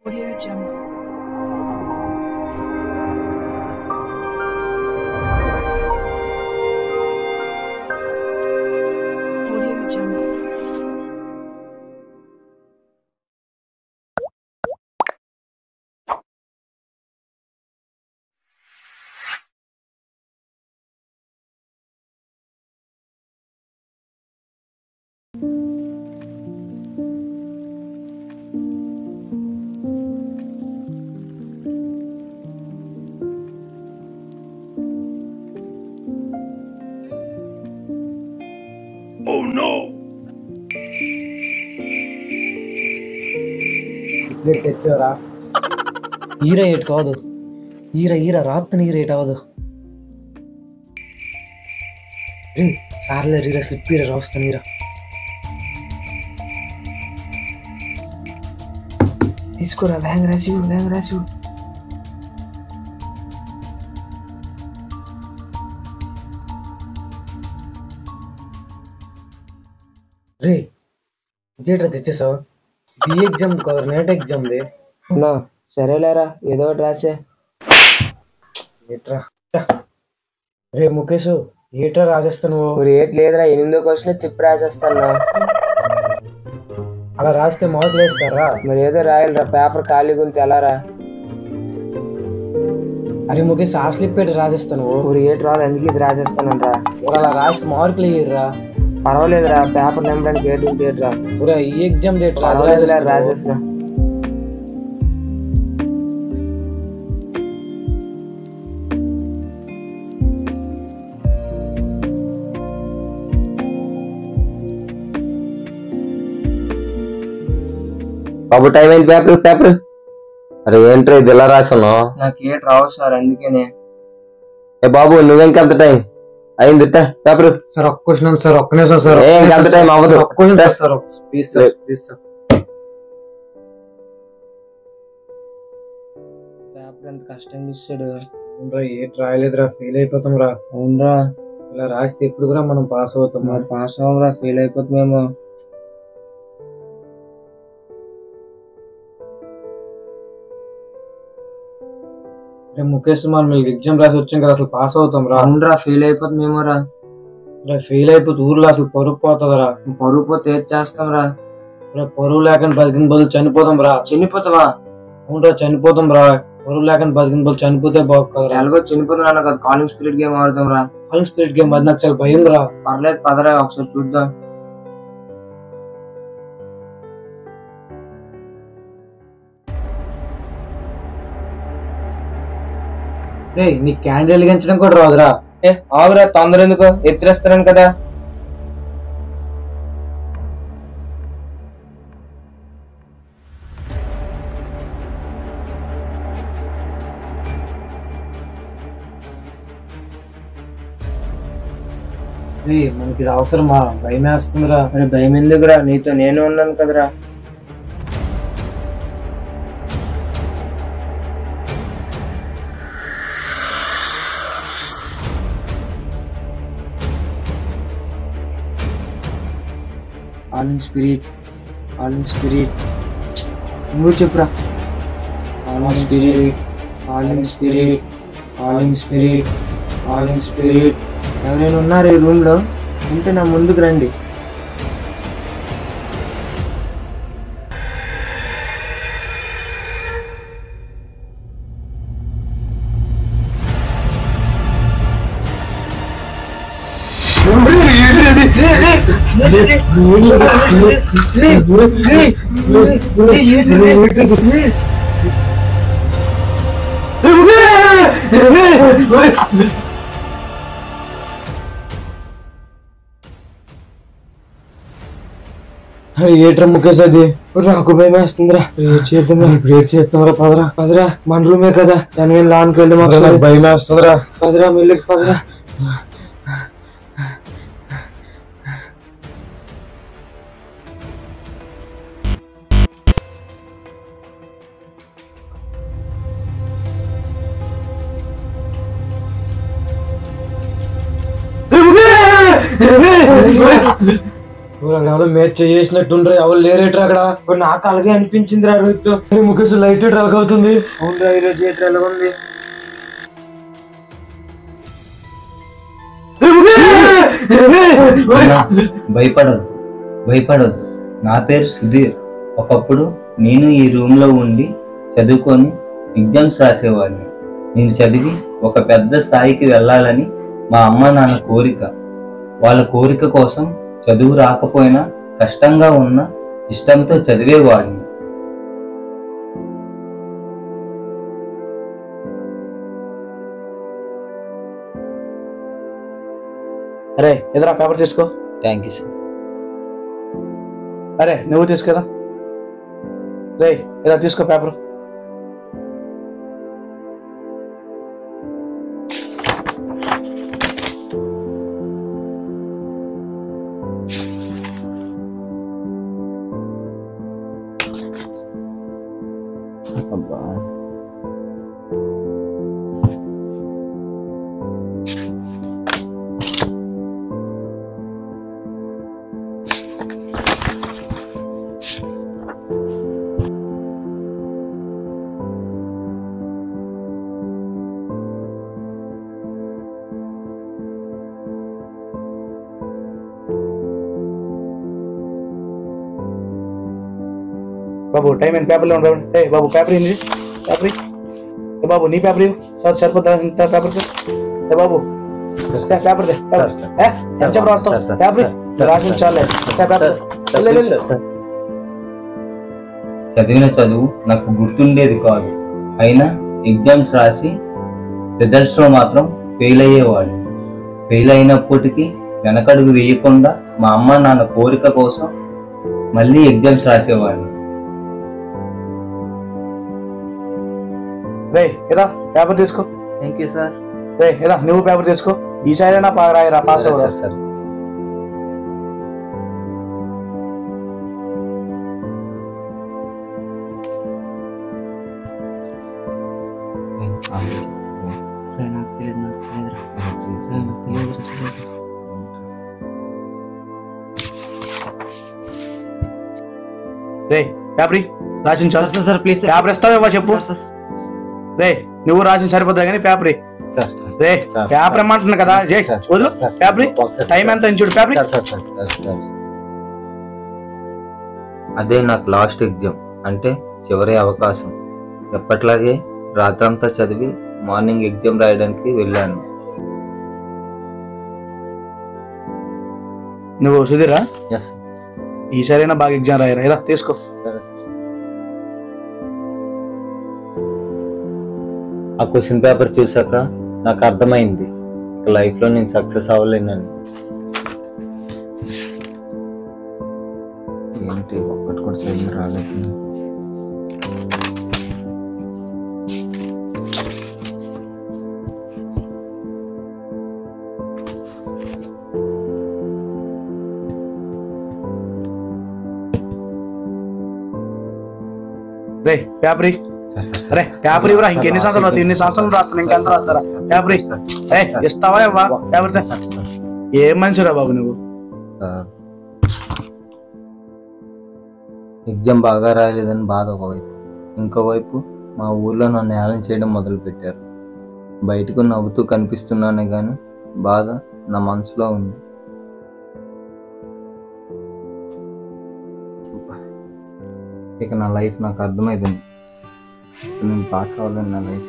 Audio Jungle. Audio Jungle. Oh no! Cigarette తెచ్చారా? ఈర at కాదు, ఈర రాత్రి నీరు ఏట్ అవదు. సార్లే రీరా స్లిప్ ఈర రాస్తా నీరా. తీసుకోరా, వ్యాంగ్ రాసివు. రే ఇదేట్రా తెచ్చేసావు? ఈ ఎగ్జామ్ కవర్ నెట్ ఎగ్జామ్ది. అవునా, సరేలేరా, ఏదో ఒకటి రాసే. ఏట్రా రే ముఖేష్, ఏట్రా రాసేస్తా నువ్వు? ఇప్పుడు ఏట్ లేదురా, 8వ క్వశ్చన్ తిప్పి రాసేస్తాను. అలా రాస్తే మార్కులు వేస్తారా? మరి ఏదో రాయాలిరా, పేపర్ ఖాళీగా ఉంది తెలారా. అరే ముఖేష్, ఆ స్లిప్ పెట్టి రాసేస్తా నువ్వు. ఇప్పుడు ఏట్ రాదు, అందుకే ఇది రాసేస్తానంట్రా. అలా రాస్తే మార్కులు వేయర్రా. పర్వాలేదురా, పేపర్ నింపడానికి ఏట్ రా. ఈ ఎగ్జామ్ డేట్ రాసేస్తా. బాబు టైం అయింది, పేపర్. అరే ఏంట్రా ఇది ఇలా రాసాను? నాకు ఏట్ రావు సార్, అందుకనే. ఏ బాబు నువ్వెంకంత టైం అయింది పేపర్? సార్ ఒక్క క్వశ్చన్ సార్, ఒక్క నిమిషం సార్. అంత టైం అవ్వదు. Sir please sir. పేపర్ ఎంత కష్టంగా ఇస్తాడు. ఏట్ రాయలేదురా, ఫెయిల్ అయిపోతాం రా. అవునరా, ఇలా రాస్తే ఎప్పుడు కూడా మనం పాస్ అవుతాం. మరి పాస్ అవ్వరా, ఫెయిల్ అయిపోతామేమో. ముఖేష్ మనం ఎగ్జామ్ రాసి వచ్చాం కదా, అసలు పాస్ అవుతాం రా. అవునరా, ఫెయిల్ అయిపోతామేమో రా. ఫెయిల్ అయిపోతే ఊర్లో అసలు పరుగు పోతుంది రా. పరుగు పోతే ఏది చేస్తాం రా? పరువు లేకుండా బతికిన బదులు చనిపోతాం రా. చనిపోతావా? అవునరా, చనిపోతాం రా. పరువు లేకుండా బతికిన బదులు చనిపోతే బాగుంది. ఎలాగో చనిపోతున్నా కదా, కాలింగ్ స్పిరిట్ గేమ్ ఆడతాం రా. కాలింగ్ స్పిరిట్ గేమ్ అది నాకు చాలా భయం రా. పర్లేదు పదరా, ఒకసారి చూద్దాం. రే నీ క్యాండిల్ వెలిగించడం కూడా రాదురా. ఆగురా, తొందర ఎందుకు, ఎత్తిరేస్తున్నాను కదా. మనకి ఇది అవసరమా? భయం వేస్తుందిరా. మరి భయం ఎందుకురా, నీతో నేను ఉన్నాను కదరా. కాలింగ్ స్పిరిట్ నువ్వు చెప్పురా. కాలింగ్ స్పిరిట్ ఎవరైనా ఉన్నారు ఈ రూమ్ లో? ఉంటే నా ముందుకు రండి. ఏట్రా ముఖేష్, అది నాకు భయం వేస్తుందిరా. చేద్దాంరా. పదరా, మన రూమే కదా, దాని లాన్కి వెళ్దాం. ఒకసారి భయం వేస్తుందిరా. పదరా, మెల్లికి పదరా. అక్కడ మ్యాచ్ చేసినట్టుండ్రా, ఎవరు లేరేట్రా అక్కడ. నాకు అలాగే అనిపించిందిరా రోహిత్. ముఖేష్ లైట్ అవుతుంది. అవునురా ఈరోజు థియేటర్ ఎలా ఉంది. భయపడదు. నా పేరు సుధీర్. ఒకప్పుడు నేను ఈ రూమ్ లో ఉండి చదువుకొని ఎగ్జామ్స్ రాసేవాడిని. నేను చదివి ఒక పెద్ద స్థాయికి వెళ్ళాలని మా అమ్మ నాన్న కోరిక. వాళ్ళ కోరిక కోసం చదువు రాకపోయినా కష్టంగా ఉన్న ఇష్టంతో చదివేవాడిని. అరే ఎదురా పేపర్ తీసుకో. Thank you sir. అరే నువ్వు తీసుకురా. రే ఇలా తీసుకో పేపర్. బాబు టైం అయిన పేపర్లో ఉండవు. ఏ బాబు పేపర్ ఏంది? పేపర్ ఏ బాబు నీ పేపర్ సార్ సరిపోతా ఇంత పేపర్. ఏ బాబు పేపర్ రాసిన చాలే. చదివిన చదువు నాకు గుర్తుండేది కాదు. అయినా ఎగ్జామ్స్ రాసి రిజల్ట్స్ లో మాత్రం ఫెయిల్ అయ్యేవాడు. ఫెయిల్ అయినప్పటికీ వెనకడుగు వేయకుండా మా అమ్మ నాన్న కోరిక కోసం మళ్ళీ ఎగ్జామ్స్ రాసేవాడిని. రే ఇరా పేపర్ తీసుకో. Thank you sir. రే ఇరా నువ్వు పేపర్ తీసుకో. ఈసారి అయినా రాయరా పాస్ అవ్వరా. సార్ రే పేపర్ రాసిన చాలు సార్. ప్లీజ్ పేపర్ ఇస్తావేవా చెప్పు. రే నువ్వు రాసిన సరిపోతుంది కానీ పేపర్ రే పేపర్ ఏమంటున్నా కదా. వదులు పేపర్. టైం ఎంత చూడు పేపర్. అదే నాకు లాస్ట్ ఎగ్జామ్, అంటే చివరి అవకాశం. ఎప్పట్లాగే రాత్రంతా చదివి మార్నింగ్ ఎగ్జామ్ రాయడానికి వెళ్ళాను. నువ్వు సుధీరా? ఎస్. ఈసారైనా బాగా ఎగ్జామ్ రాయరా. ఇలా తీసుకో. సరే సార్. ఆ క్వశ్చన్ పేపర్ చూసాక నాకు అర్థమైంది లైఫ్ లో నేను సక్సెస్ అవ్వలేనని. ఏంటి ఒక్కటి కూడా చదివి రాలేదు. రే పేపర్ అరే పేపర్ ఇవ్వరా. ఇంకెన్ని సంవత్సరాలు ఎన్ని సంవత్సరాలు రాస్తాను. ఇంకెంత రాస్తారా పేపర్? ఇస్తావా ఇవ్వా పేపర్? ఏం మంచిరా బాబు నువ్వు. ఎగ్జామ్ బాగా రాయలేదని బాధ ఒకవైపు, ఇంకోవైపు మా ఊర్లో నన్ను హేళన చేయడం మొదలు పెట్టారు. బయటకు నవ్వుతూ కనిపిస్తున్నానే కానీ బాధ నా మనసులో ఉంది. ఇక నా లైఫ్ నాకు అర్థమైపోయింది. నేను పాస్ అవ్వాలని నా లైఫ్.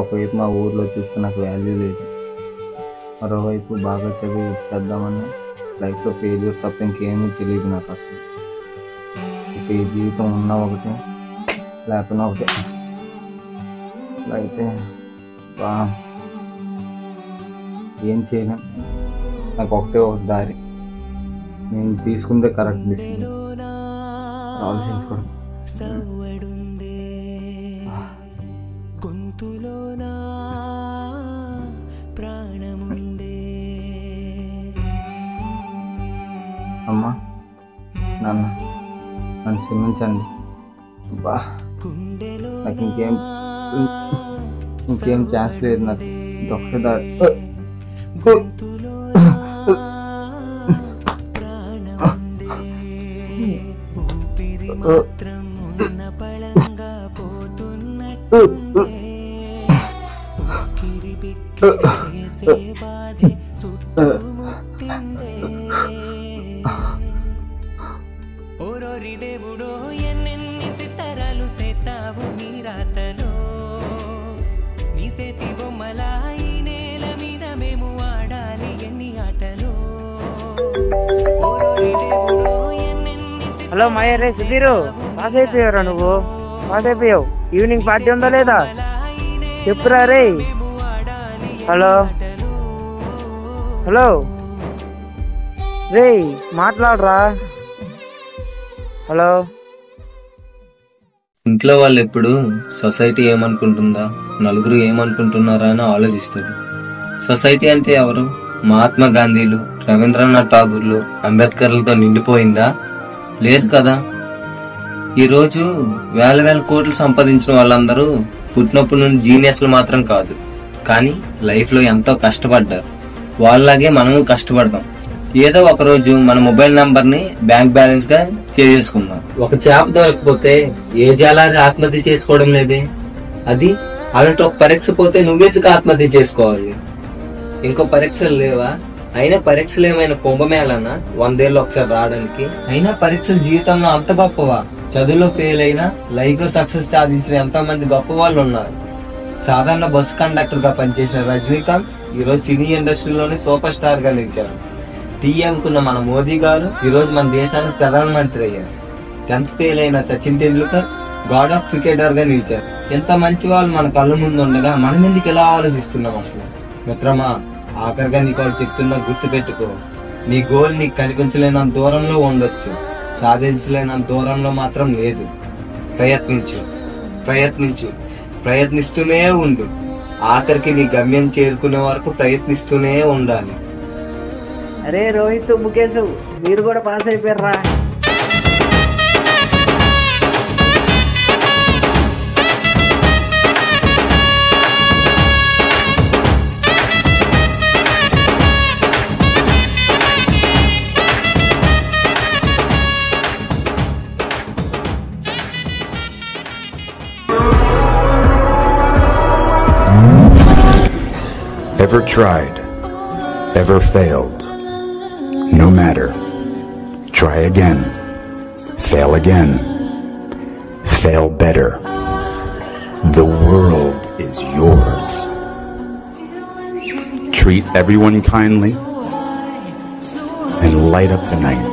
ఒకవైపు మా ఊర్లో చూస్తే నాకు వాల్యూ లేదు, మరోవైపు బాగా చదివి చేద్దామని లైఫ్లో ఫెయిల్యూర్ తప్ప ఇంకేమీ తెలియదు నాకు అసలు. ఇక ఈ జీవితం ఉన్నా ఒకటే లేకపోయినా ఒకటే. ఇలా అయితే ఏం చేయలేం. నాకు ఒకటే ఒక దారి. నేను తీసుకుంటే కరెక్ట్ డిసిజన్. ఆలోచించుకోవడం. అమ్మా నాన్న నన్ను క్షమించండి. నాకు ఇంకేం ఛాన్స్ లేదు. నాకు ఒక్కటే దారి. ఓరోరి దేవుడో ఎన్నెన్ని సితారాలు సేతావు నీ రాతలో నీ సేతి బొమ్మలా ఈ నేల మీద మేము ఆడాలి ఎన్ని ఆటలో ఓరోరి దేవుడో ఎన్నెన్ని హలో మయ్య రే సుధీరు పాస్ అయిపోయావురా నువ్వు పాస్ అయిపోయావు ఈవినింగ్ పార్టీ ఉందా లేదా చెప్పురా రే హలో హలో రే మాట్లాడరా హలో ఇంట్లో వాళ్ళు ఎప్పుడు సొసైటీ ఏమనుకుంటుందా, నలుగురు ఏమనుకుంటున్నారా అని ఆలోచిస్తుంది. సొసైటీ అంటే ఎవరు? మహాత్మా గాంధీలు, రవీంద్రనాథ్ ఠాగూర్లు, అంబేద్కర్లతో నిండిపోయిందా? లేదు కదా. ఈరోజు వేల వేల కోట్లు సంపాదించిన వాళ్ళందరూ పుట్టినప్పటి నుండి జీనియస్లు మాత్రం కాదు, కానీ లైఫ్లో ఎంతో కష్టపడ్డారు. వాళ్ళలాగే మనము కష్టపడదాం. ఏదో ఒక రోజు మన మొబైల్ నంబర్ ని బ్యాంక్ బ్యాలెన్స్ గా చేసుకుందాం. ఒక చేప దొరకపోతే ఏ జాలారి ఆత్మహత్య చేసుకోవడం లేదే. అది అలాంటి ఒక పరీక్ష పోతే నువ్వెందుకు ఆత్మహత్య చేసుకోవాలి? ఇంకో పరీక్షలు లేవా? అయినా పరీక్షలు ఏమైనా కుంభమేళనా 100 ఏళ్ళు ఒకసారి రావడానికి? అయినా పరీక్షలు జీవితంలో అంత గొప్పవా? చదువులో ఫెయిల్ అయినా లైఫ్ లో సక్సెస్ సాధించిన ఎంతో మంది గొప్ప వాళ్ళు ఉన్నారు. సాధారణ బస్సు కండక్టర్ గా పనిచేసిన రజనీకాంత్ ఈరోజు సినీ ఇండస్ట్రీలోనే సూపర్ స్టార్ గా నిలిచారు. టీ అనుకున్న మన మోదీ గారు ఈరోజు మన దేశానికి ప్రధానమంత్రి అయ్యారు. 10th ఫెయిల్ అయిన Sachin Tendulkar God of cricketer గా నిలిచారు. ఎంత మంచి వాళ్ళు మన కళ్ళ ముందు ఉండగా మనం ఎందుకు ఎలా ఆలోచిస్తున్నాం అసలు? మిత్రమా, ఆఖరిగా నీకు చెప్తున్నా, గుర్తు పెట్టుకో. నీ గోల్ నీకు కనిపించలేనంత దూరంలో ఉండొచ్చు, సాధించలేనంత దూరంలో మాత్రం లేదు. ప్రయత్నించు, ప్రయత్నించు, ప్రయత్నిస్తూనే ఉండు. ఆఖరికి నీ గమ్యం చేరుకునే వరకు ప్రయత్నిస్తూనే ఉండాలి. అరే రోహిత్, ముఖేష్ మీరు కూడా పాస్ అయిపోయారా? Ever tried? Ever failed? No matter. Try again. Fail again. Fail better. The world is yours. Treat everyone kindly and light up the night.